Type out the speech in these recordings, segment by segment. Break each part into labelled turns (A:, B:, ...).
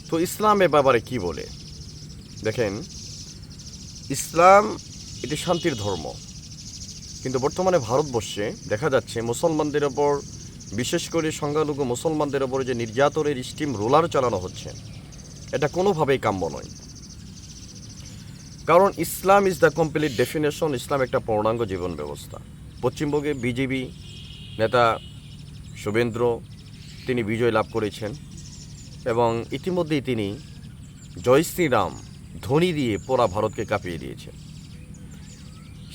A: তো ইসলামের ব্যাপারে কি বলে? দেখেন, ইসলাম এটি শান্তির ধর্ম, কিন্তু বর্তমানে ভারতবর্ষে দেখা যাচ্ছে মুসলমানদের ওপর, বিশেষ করে সংখ্যালঘু মুসলমানদের ওপর যে নির্যাতনের স্টিম রোলার চালানো হচ্ছে, এটা কোনোভাবেই কাম্য নয়। কারণ ইসলাম ইজ দ্য কমপ্লিট ডেফিনেশন। ইসলাম একটা পূর্ণাঙ্গ জীবন ব্যবস্থা। পশ্চিমবঙ্গে বিজেপি নেতা শুভেন্দ্র তিনি বিজয় লাভ করেছেন এবং ইতিমধ্যেই তিনি জয় শ্রীরাম ধ্বনি দিয়ে পুরা ভারতকে কাঁপিয়ে দিয়েছেন।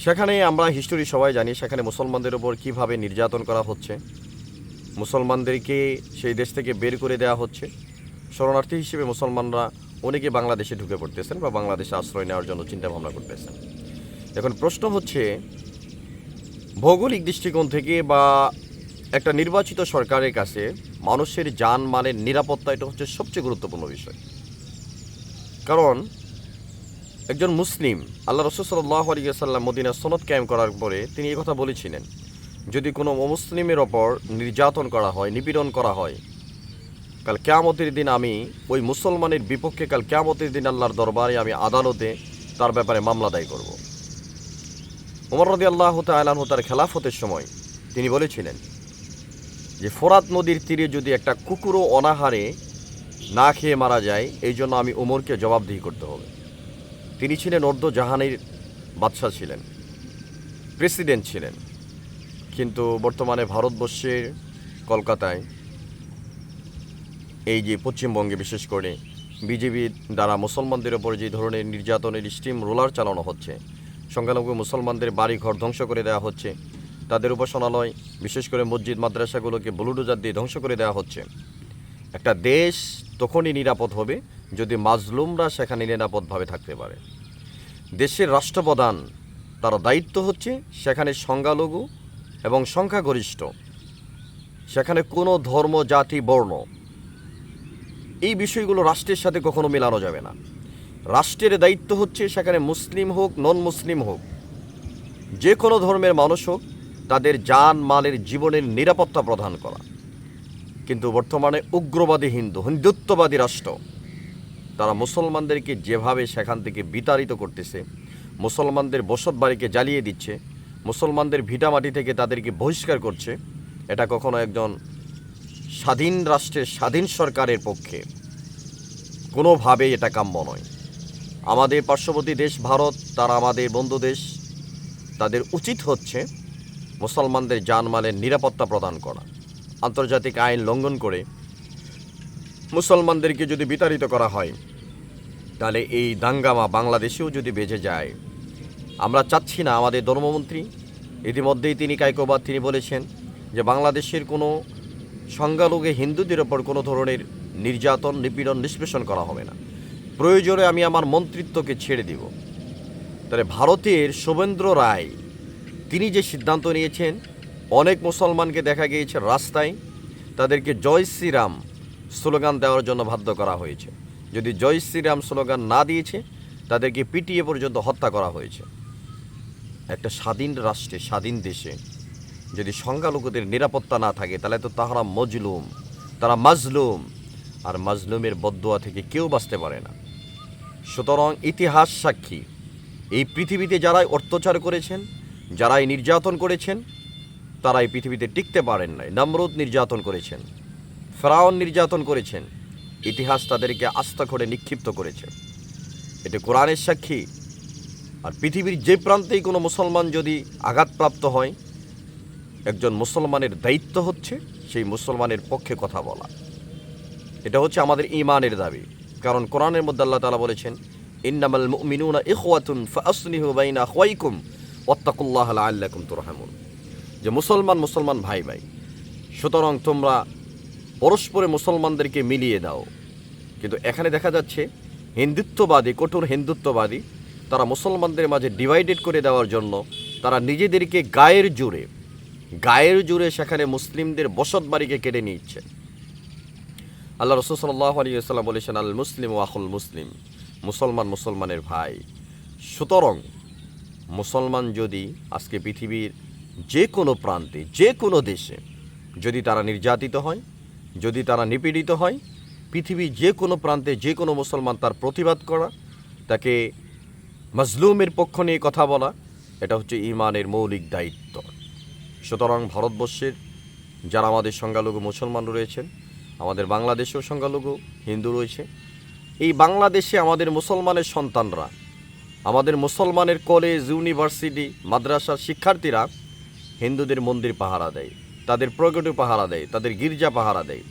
A: সেখানে আমরা হিস্টোরি সবাই জানি, সেখানে মুসলমানদের ওপর কীভাবে নির্যাতন করা হচ্ছে, মুসলমানদেরকে সেই দেশ থেকে বের করে দেওয়া হচ্ছে। শরণার্থী হিসেবে মুসলমানরা অনেকে বাংলাদেশে ঢুকে পড়তেছেন বা বাংলাদেশে আশ্রয় নেওয়ার জন্য চিন্তাভাবনা করতেছেন। এখন প্রশ্ন হচ্ছে, ভৌগোলিক দৃষ্টিকোণ থেকে বা একটা নির্বাচিত সরকারের কাছে মানুষের জানমালের নিরাপত্তা এটা হচ্ছে সবচেয়ে গুরুত্বপূর্ণ বিষয়। কারণ একজন মুসলিম, আল্লাহ রাসূল সাল্লাল্লাহু আলাইহি ওয়াসাল্লাম মদিনা সনদ কায়েম করার পরে তিনি এই কথা বলেছিলেন, যদি কোনো অমুসলিমের ওপর নির্যাতন করা হয়, নিপীড়ন করা হয়, কাল কিয়ামতের দিন আমি ওই মুসলমানের বিপক্ষে কাল কিয়ামতের দিন আল্লাহর দরবারে আমি আদালতে তার ব্যাপারে মামলা দায়ের করব। ওমর রাদিয়াল্লাহু তাআলা আনহু তার খেলাফতের সময় তিনি বলেছিলেন যে ফোরাত নদীর তীরে যদি একটা কুকুরও অনাহারে না খেয়ে মারা যায়, এই জন্য আমি ওমরকে জবাবদিহি করতে হবে। তিনি ছিলেন অর্ধ জাহানের বাদশাহ ছিলেন, প্রেসিডেন্ট ছিলেন। কিন্তু বর্তমানে ভারতবর্ষের কলকাতায়, এই যে পশ্চিমবঙ্গে বিশেষ করে বিজেপির দ্বারা মুসলমানদের ওপর যে ধরনের নির্যাতনের স্টিম রোলার চালানো হচ্ছে, সংখ্যালঘু মুসলমানদের বাড়ি ঘর ধ্বংস করে দেওয়া হচ্ছে, তাদের উপাসনালয় বিশেষ করে মসজিদ মাদ্রাসাগুলোকে বুলডোজার দিয়ে ধ্বংস করে দেওয়া হচ্ছে। একটা দেশ তখনই নিরাপদ হবে যদি মাজলুমরা সেখানে নিরাপদভাবে থাকতে পারে। দেশের রাষ্ট্রপ্রধান, তার দায়িত্ব হচ্ছে সেখানে সংখ্যালঘু এবং সংখ্যাগরিষ্ঠ, সেখানে কোনো ধর্ম, জাতি, বর্ণ, এই বিষয়গুলো রাষ্ট্রের সাথে কখনো মেলানো যাবে না। রাষ্ট্রের দায়িত্ব হচ্ছে সেখানে মুসলিম হোক, নন মুসলিম হোক, যে কোনো ধর্মের মানুষ হোক, তাদের জান মালের জীবনের নিরাপত্তা প্রদান করা। কিন্তু বর্তমানে উগ্রবাদী হিন্দুত্ববাদী রাষ্ট্র, তারা মুসলমানদেরকে যেভাবে সেখান থেকে বিতাড়িত করতেছে, মুসলমানদের বসত বাড়িকে জ্বালিয়ে দিচ্ছে, মুসলমানদের ভিটামাটি থেকে তাদেরকে বহিষ্কার করছে, এটা কখনো একজন স্বাধীন রাষ্ট্রের, স্বাধীন সরকারের পক্ষে কোনোভাবেই এটা কাম্য নয়। আমাদের পার্শ্ববর্তী দেশ ভারত, তারা আমাদের বন্ধু দেশ, তাদের উচিত হচ্ছে মুসলমানদের জানমালের নিরাপত্তা প্রদান করা। আন্তর্জাতিক আইন লঙ্ঘন করে মুসলমানদেরকে যদি বিতাড়িত করা হয়, তাহলে এই দাঙ্গামা বাংলাদেশেও যদি বেজে যায়। আমরা চাচ্ছি না। আমাদের ধর্মমন্ত্রী ইতিমধ্যেই তিনি কায়কোবাদ তিনি বলেছেন যে বাংলাদেশের কোনো সংখ্যালঘু হিন্দুদের ওপর কোনো ধরনের নির্যাতন, নিপীড়ন, নিষ্পেষণ করা হবে না। প্রয়োজনে আমি আমার মন্ত্রিত্বকে ছেড়ে দিব। তাহলে ভারতের শুভেন্দ্র রায় তিনি যে সিদ্ধান্ত নিয়েছেন, অনেক মুসলমানকে দেখা গিয়েছে রাস্তায় তাদেরকে জয় শ্রীরাম স্লোগান দেওয়ার জন্য বাধ্য করা হয়েছে। যদি জয় শ্রীরাম স্লোগান না দিয়েছে, তাদেরকে পিটিয়ে পর্যন্ত হত্যা করা হয়েছে। একটা স্বাধীন রাষ্ট্রে, স্বাধীন দেশে যদি সংখ্যালঘুদের নিরাপত্তা না থাকে, তাহলে তো তাহারা মজলুম, তারা মাজলুম, আর মাজলুমের বদদোয়া থেকে কেউ বাঁচতে পারে না। সুতরাং ইতিহাস সাক্ষী, এই পৃথিবীতে যারাই অত্যাচার করেছেন, যারাই নির্যাতন করেছেন, তারা এই পৃথিবীতে টিকতে পারেন নাই। নমরুদ নির্যাতন করেছেন, ফেরাউন নির্যাতন করেছেন, ইতিহাস তাদেরকে আস্থা করে নিক্ষিপ্ত করেছে। এটা কোরআনের সাক্ষী। আর পৃথিবীর যে প্রান্তেই কোনো মুসলমান যদি আঘাতপ্রাপ্ত হয়, একজন মুসলমানের দায়িত্ব হচ্ছে সেই মুসলমানের পক্ষে কথা বলা। এটা হচ্ছে আমাদের ঈমানের দাবি। কারণ কোরআনের মধ্যে আল্লাহ তাআলা বলেছেন, ইন্নামাল মুমিনুনা ইখওয়াতুন ফাআসলিহু বাইনা আখওয়াইকুম ওয়াত্তাকুল্লাহা লাআল্লাকুম তুরহামুন, যে মুসলমান ভাই ভাই, সুতরাং তোমরা পরস্পরে মুসলমানদেরকে মিলিয়ে দাও। কিন্তু এখানে দেখা যাচ্ছে হিন্দুত্ববাদী, কঠোর হিন্দুত্ববাদী, তারা মুসলমানদের মাঝে ডিভাইডেড করে দেওয়ার জন্য তারা নিজেদেরকে গায়ের জোরে সেখানে মুসলিমদের বসত বাড়িকে কেড়ে নিচ্ছে। আল্লাহ রাসূল সাল্লাল্লাহু আলাইহি ওয়াসাল্লাম বলেছেন, আল মুসলিম ওয়া আখুল মুসলিম, মুসলমানের ভাই। সুতরাং মুসলমান যদি আজকে পৃথিবীর যে কোনো প্রান্তে, যে কোনো দেশে যদি তারা নির্যাতিত হয়, যদি তারা নিপীড়িত হয়, পৃথিবীর যে কোনো প্রান্তে যে কোনো মুসলমান তার প্রতিবাদ করা, তাকে মাজলুমের পক্ষ নিয়ে কথা বলা, এটা হচ্ছে ঈমানের মৌলিক দায়িত্ব। সুতরাং ভারতবর্ষের যারা আমাদের সংখ্যালঘু মুসলমান রয়েছেন, আমাদের বাংলাদেশেও সংখ্যালঘু হিন্দু রয়েছে, এই বাংলাদেশে আমাদের মুসলমানের সন্তানরা, আমাদের মুসলমানের কলেজ, ইউনিভার্সিটি, মাদ্রাসার শিক্ষার্থীরা হিন্দুদের মন্দির পাহারা দেয়, তাদের প্রগতি পাহারা দেয়, তাদের গির্জা পাহারা দেয়।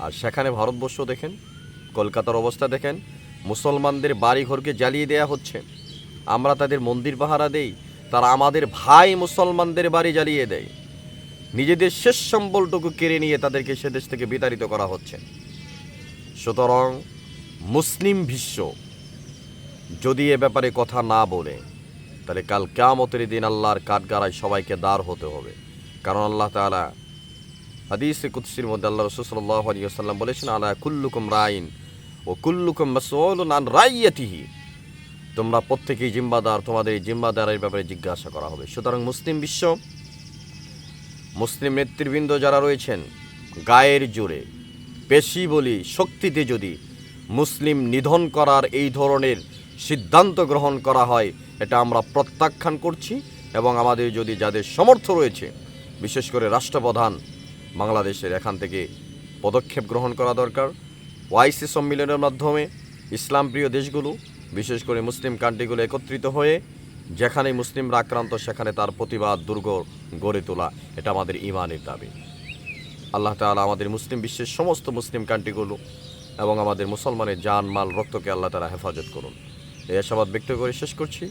A: আর সেখানে ভারতবর্ষ দেখেন, কলকাতার অবস্থা দেখেন, মুসলমানদের বাড়িঘরকে জ্বালিয়ে দেয়া হচ্ছে, আমরা তাদের মন্দির পাহারা দেই, তারা আমাদের ভাই মুসলমানদের বাড়ি জ্বালিয়ে দেয়, নিজেদের শেষ সম্বলটুকু কেড়ে নিয়ে তাদেরকে সে দেশ থেকে বিতাড়িত করা হচ্ছে। সুতরাং মুসলিম বিশ্ব যদি এ ব্যাপারে কথা না বলে, তাহলে কাল কিয়ামতের দিন আল্লাহর কাঠগড়ায় সবাইকে দাঁড় হতে হবে। কারণ আল্লাহ তাআলা হাদিসে কুদসির মধ্যে আল্লাহ রাসূল সাল্লাল্লাহু আলাইহি ওয়াসাল্লাম বলেছেন, আলা কুল্লুকুম রাইন ও কুল্লুকুম মাসউলুন আন রাইয়াতিহি, তোমরা প্রত্যেকেই জিম্মাদার, তোমাদের এই জিম্মাদারের ব্যাপারে জিজ্ঞাসা করা হবে। সুতরাং মুসলিম বিশ্ব, মুসলিম নেতৃবৃন্দ যারা রয়েছেন, গায়ের জোরে, পেশি বলি, শক্তিতে যদি মুসলিম নিধন করার এই ধরনের সিদ্ধান্ত গ্রহণ করা হয়, এটা আমরা প্রত্যাখ্যান করছি। এবং আমাদের যদি যাদের সমর্থ রয়েছে, বিশেষ করে রাষ্ট্রপ্রধান বাংলাদেশের, এখান থেকে পদক্ষেপ গ্রহণ করা দরকার। ওআইসি সম্মেলনের মাধ্যমে ইসলামপ্রিয় দেশগুলো, বিশেষ করে মুসলিম কান্ট্রিগুলো একত্রিত হয়ে যেখানে মুসলিমরা আক্রান্ত সেখানে তার প্রতিবাদ দুর্গ গড়ে তোলা, এটা আমাদের ঈমানের দাবি। আল্লাহ তাআলা আমাদের মুসলিম বিশ্বের সমস্ত মুসলিম কান্ট্রিগুলো এবং আমাদের মুসলমানের জান, মাল, রক্তকে আল্লাহ তাআলা হেফাজত করুন। এই আশাবাদ ব্যক্ত করে শেষ করছি।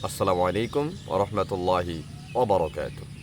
A: আসসালামু আলাইকুম ওয়া রাহমাতুল্লাহি ওয়া বারাকাতুহু।